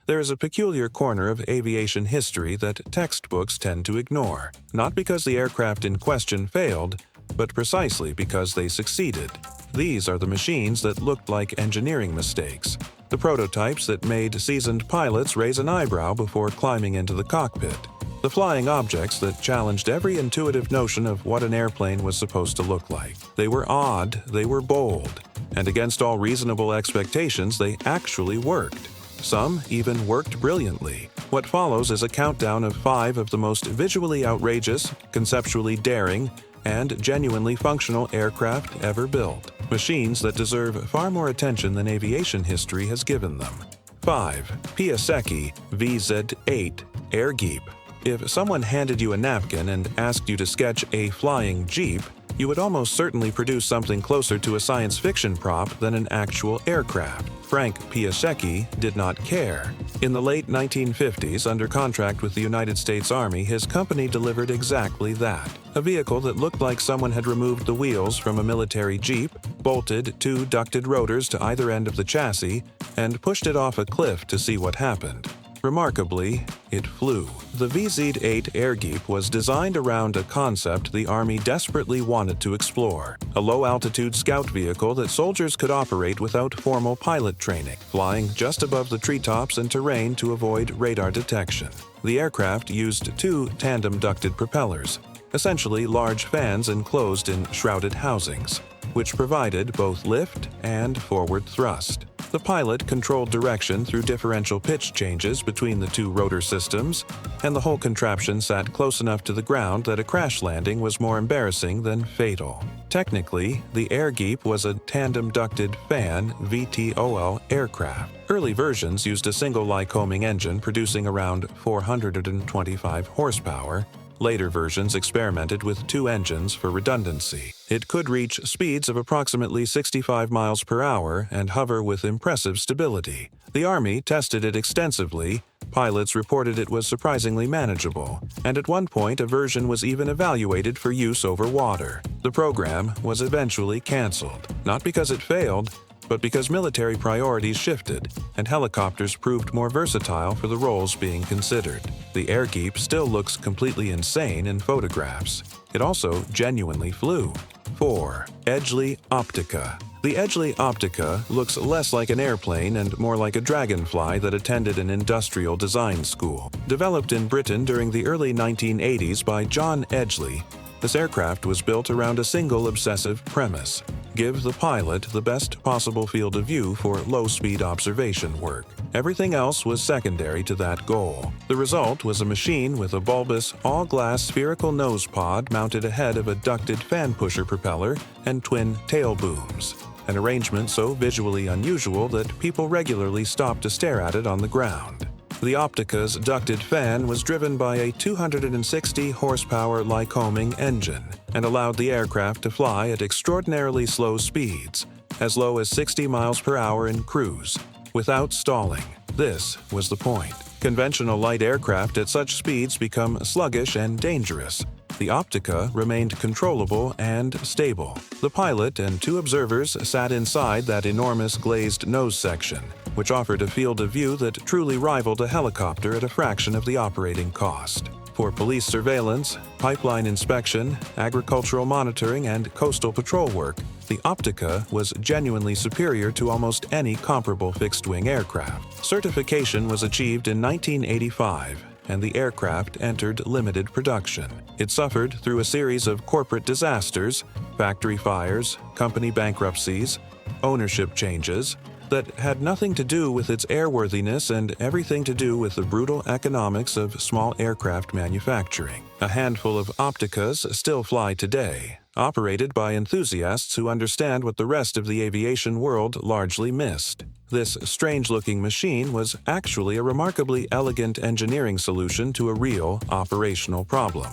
There is a peculiar corner of aviation history that textbooks tend to ignore, not because the aircraft in question failed, but precisely because they succeeded. These are the machines that looked like engineering mistakes, the prototypes that made seasoned pilots raise an eyebrow before climbing into the cockpit, the flying objects that challenged every intuitive notion of what an airplane was supposed to look like. They were odd, they were bold, and against all reasonable expectations, they actually worked. Some even worked brilliantly. What follows is a countdown of 5 of the most visually outrageous, conceptually daring, and genuinely functional aircraft ever built. Machines that deserve far more attention than aviation history has given them. 5. Piasecki VZ-8 Air Jeep. If someone handed you a napkin and asked you to sketch a flying Jeep, you would almost certainly produce something closer to a science fiction prop than an actual aircraft. Frank Piasecki did not care. In the late 1950s, under contract with the United States Army, his company delivered exactly that. A vehicle that looked like someone had removed the wheels from a military Jeep, bolted 2 ducted rotors to either end of the chassis, and pushed it off a cliff to see what happened. Remarkably, it flew. The VZ-8 Air Jeep was designed around a concept the Army desperately wanted to explore, a low-altitude scout vehicle that soldiers could operate without formal pilot training, flying just above the treetops and terrain to avoid radar detection. The aircraft used 2 tandem-ducted propellers, essentially large fans enclosed in shrouded housings, which provided both lift and forward thrust. The pilot controlled direction through differential pitch changes between the 2 rotor systems, and the whole contraption sat close enough to the ground that a crash landing was more embarrassing than fatal. Technically, the Air Jeep was a tandem-ducted fan VTOL aircraft. Early versions used a single Lycoming engine producing around 425 horsepower. Later versions experimented with 2 engines for redundancy. It could reach speeds of approximately 65 miles per hour and hover with impressive stability. The Army tested it extensively. Pilots reported it was surprisingly manageable, and at one point a version was even evaluated for use over water. The program was eventually canceled, not because it failed, but because military priorities shifted and helicopters proved more versatile for the roles being considered. The Air Jeep still looks completely insane in photographs. It also genuinely flew. 4. Edgeley Optica. The Edgeley Optica looks less like an airplane and more like a dragonfly that attended an industrial design school. Developed in Britain during the early 1980s by John Edgeley, this aircraft was built around a single obsessive premise: give the pilot the best possible field of view for low-speed observation work. Everything else was secondary to that goal. The result was a machine with a bulbous, all-glass spherical nose pod mounted ahead of a ducted fan-pusher propeller and twin tail booms, an arrangement so visually unusual that people regularly stopped to stare at it on the ground. The Optica's ducted fan was driven by a 260-horsepower Lycoming engine and allowed the aircraft to fly at extraordinarily slow speeds, as low as 60 miles per hour in cruise, without stalling. This was the point. Conventional light aircraft at such speeds become sluggish and dangerous. The Optica remained controllable and stable. The pilot and 2 observers sat inside that enormous glazed nose section, which offered a field of view that truly rivaled a helicopter at a fraction of the operating cost. For police surveillance, pipeline inspection, agricultural monitoring, and coastal patrol work, the Optica was genuinely superior to almost any comparable fixed-wing aircraft. Certification was achieved in 1985, and the aircraft entered limited production. It suffered through a series of corporate disasters, factory fires, company bankruptcies, ownership changes, that had nothing to do with its airworthiness and everything to do with the brutal economics of small aircraft manufacturing. A handful of Opticas still fly today, operated by enthusiasts who understand what the rest of the aviation world largely missed. This strange-looking machine was actually a remarkably elegant engineering solution to a real operational problem.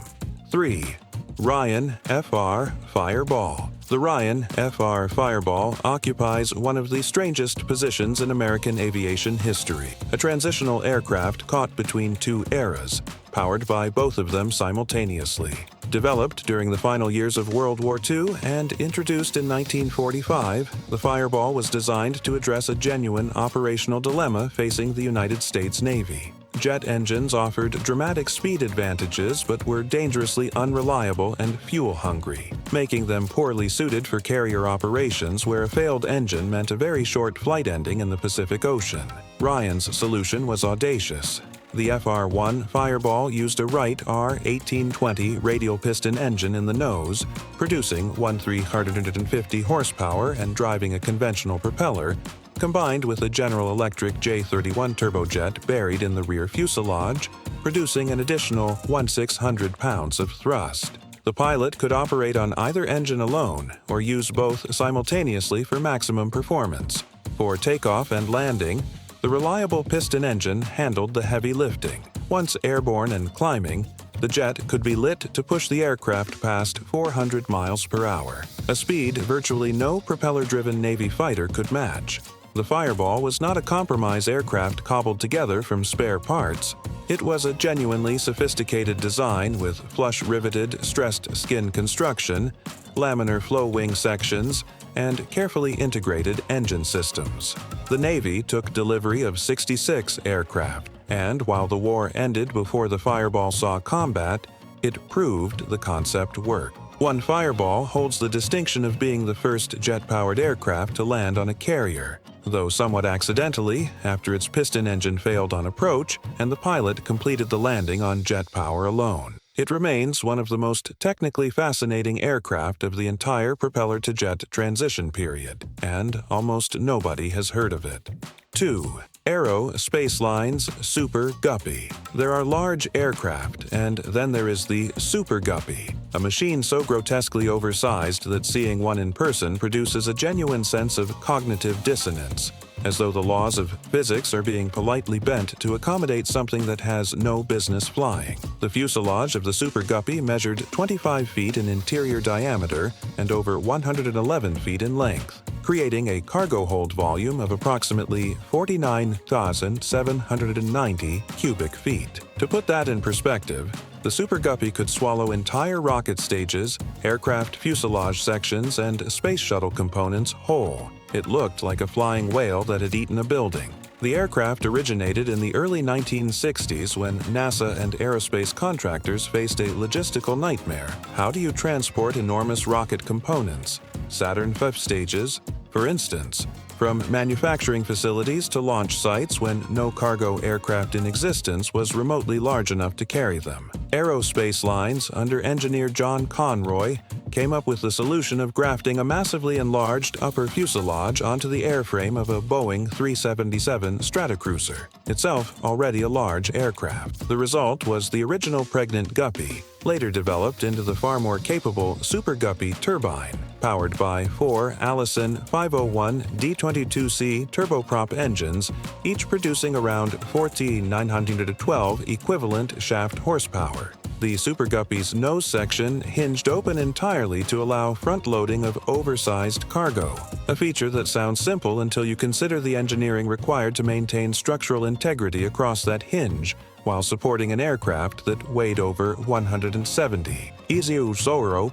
3. Ryan FR Fireball. The Ryan FR Fireball occupies one of the strangest positions in American aviation history, a transitional aircraft caught between 2 eras, powered by both of them simultaneously. Developed during the final years of World War II and introduced in 1945, the Fireball was designed to address a genuine operational dilemma facing the United States Navy. Jet engines offered dramatic speed advantages but were dangerously unreliable and fuel-hungry, making them poorly suited for carrier operations where a failed engine meant a very short flight ending in the Pacific Ocean. Ryan's solution was audacious. The FR-1 Fireball used a Wright R-1820 radial piston engine in the nose, producing 1,350 horsepower and driving a conventional propeller, combined with a General Electric J31 turbojet buried in the rear fuselage, producing an additional 1,600 pounds of thrust. The pilot could operate on either engine alone or use both simultaneously for maximum performance. For takeoff and landing, the reliable piston engine handled the heavy lifting. Once airborne and climbing, the jet could be lit to push the aircraft past 400 miles per hour, a speed virtually no propeller-driven Navy fighter could match. The Fireball was not a compromise aircraft cobbled together from spare parts. It was a genuinely sophisticated design with flush-riveted, stressed skin construction, laminar flow wing sections, and carefully integrated engine systems. The Navy took delivery of 66 aircraft, and while the war ended before the Fireball saw combat, it proved the concept worked. One Fireball holds the distinction of being the first jet-powered aircraft to land on a carrier, though somewhat accidentally after its piston engine failed on approach and the pilot completed the landing on jet power alone. It remains one of the most technically fascinating aircraft of the entire propeller-to-jet transition period, and almost nobody has heard of it. 2. Aero Spaceline's Super Guppy. There are large aircraft, and then there is the Super Guppy, a machine so grotesquely oversized that seeing one in person produces a genuine sense of cognitive dissonance, as though the laws of physics are being politely bent to accommodate something that has no business flying. The fuselage of the Super Guppy measured 25 feet in interior diameter and over 111 feet in length, creating a cargo hold volume of approximately 49,790 cubic feet. To put that in perspective, the Super Guppy could swallow entire rocket stages, aircraft fuselage sections, and space shuttle components whole. It looked like a flying whale that had eaten a building. The aircraft originated in the early 1960s when NASA and aerospace contractors faced a logistical nightmare. How do you transport enormous rocket components? Saturn V stages, for instance, from manufacturing facilities to launch sites when no cargo aircraft in existence was remotely large enough to carry them. Aerospace Lines, under engineer John Conroy, came up with the solution of grafting a massively enlarged upper fuselage onto the airframe of a Boeing 377 Stratocruiser, itself already a large aircraft. The result was the original pregnant Guppy, later developed into the far more capable Super Guppy turbine, powered by 4 Allison 501 D22C turboprop engines, each producing around 14,912 equivalent shaft horsepower. The Super Guppy's nose section hinged open entirely to allow front-loading of oversized cargo, a feature that sounds simple until you consider the engineering required to maintain structural integrity across that hinge while supporting an aircraft that weighed over 170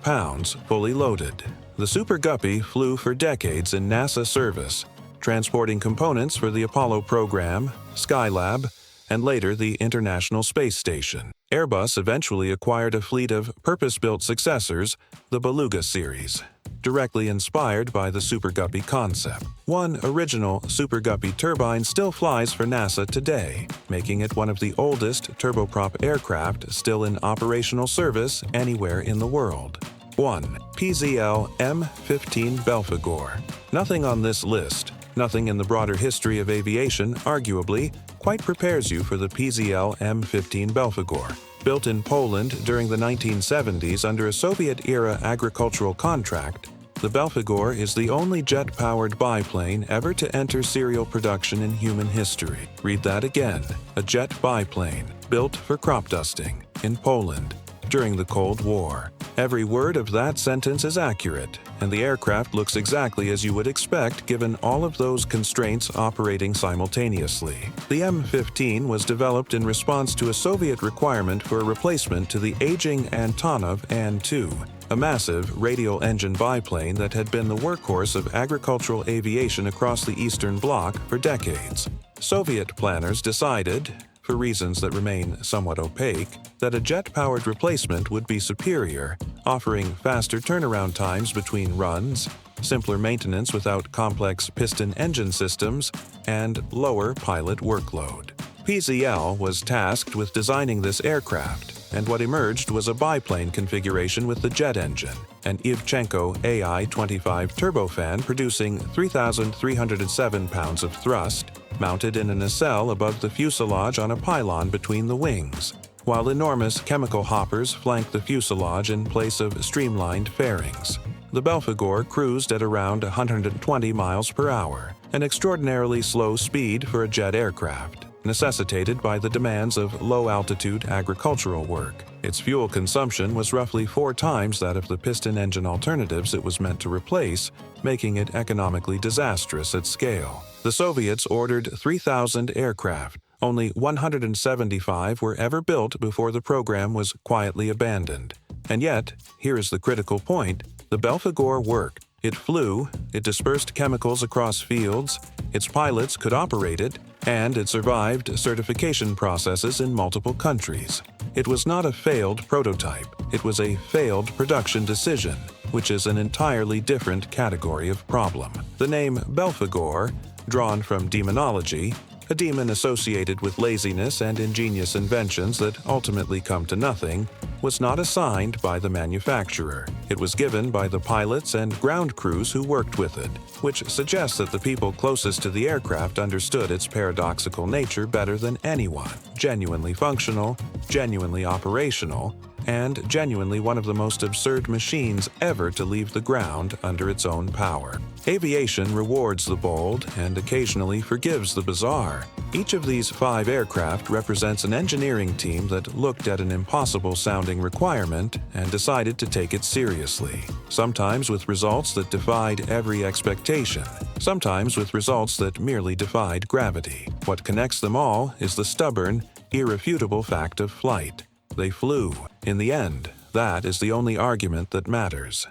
pounds fully loaded. The Super Guppy flew for decades in NASA service, transporting components for the Apollo program, Skylab, and later the International Space Station. Airbus eventually acquired a fleet of purpose-built successors, the Beluga series, directly inspired by the Super Guppy concept. One original Super Guppy turbine still flies for NASA today, making it one of the oldest turboprop aircraft still in operational service anywhere in the world. 1. PZL M15 Belphegor. Nothing on this list, nothing in the broader history of aviation, arguably, quite prepares you for the PZL M15 Belphegor. Built in Poland during the 1970s under a Soviet-era agricultural contract, the Belphegor is the only jet-powered biplane ever to enter serial production in human history. Read that again. A jet biplane, built for crop dusting, in Poland, during the Cold War, Every word of that sentence is accurate, and the aircraft looks exactly as you would expect given all of those constraints operating simultaneously. The M-15 was developed in response to a Soviet requirement for a replacement to the aging Antonov An-2, a massive radial engine biplane that had been the workhorse of agricultural aviation across the Eastern Bloc for decades. Soviet planners decided, for reasons that remain somewhat opaque, that a jet-powered replacement would be superior, offering faster turnaround times between runs, simpler maintenance without complex piston engine systems, and lower pilot workload. PZL was tasked with designing this aircraft, and what emerged was a biplane configuration with the jet engine, an Ivchenko AI-25 turbofan producing 3,307 pounds of thrust, mounted in a nacelle above the fuselage on a pylon between the wings, while enormous chemical hoppers flanked the fuselage in place of streamlined fairings. The Belphegor cruised at around 120 miles per hour, an extraordinarily slow speed for a jet aircraft, necessitated by the demands of low-altitude agricultural work. Its fuel consumption was roughly 4 times that of the piston engine alternatives it was meant to replace, making it economically disastrous at scale. The Soviets ordered 3,000 aircraft. Only 175 were ever built before the program was quietly abandoned. And yet, here is the critical point, the Belphegor worked. It flew, it dispersed chemicals across fields, its pilots could operate it, and it survived certification processes in multiple countries. It was not a failed prototype, it was a failed production decision, which is an entirely different category of problem. The name Belphegor, drawn from demonology, a demon associated with laziness and ingenious inventions that ultimately come to nothing, was not assigned by the manufacturer. It was given by the pilots and ground crews who worked with it, which suggests that the people closest to the aircraft understood its paradoxical nature better than anyone. Genuinely functional, genuinely operational, and genuinely one of the most absurd machines ever to leave the ground under its own power. Aviation rewards the bold and occasionally forgives the bizarre. Each of these 5 aircraft represents an engineering team that looked at an impossible-sounding requirement and decided to take it seriously, sometimes with results that defied every expectation, sometimes with results that merely defied gravity. What connects them all is the stubborn, irrefutable fact of flight. They flew. In the end, that is the only argument that matters.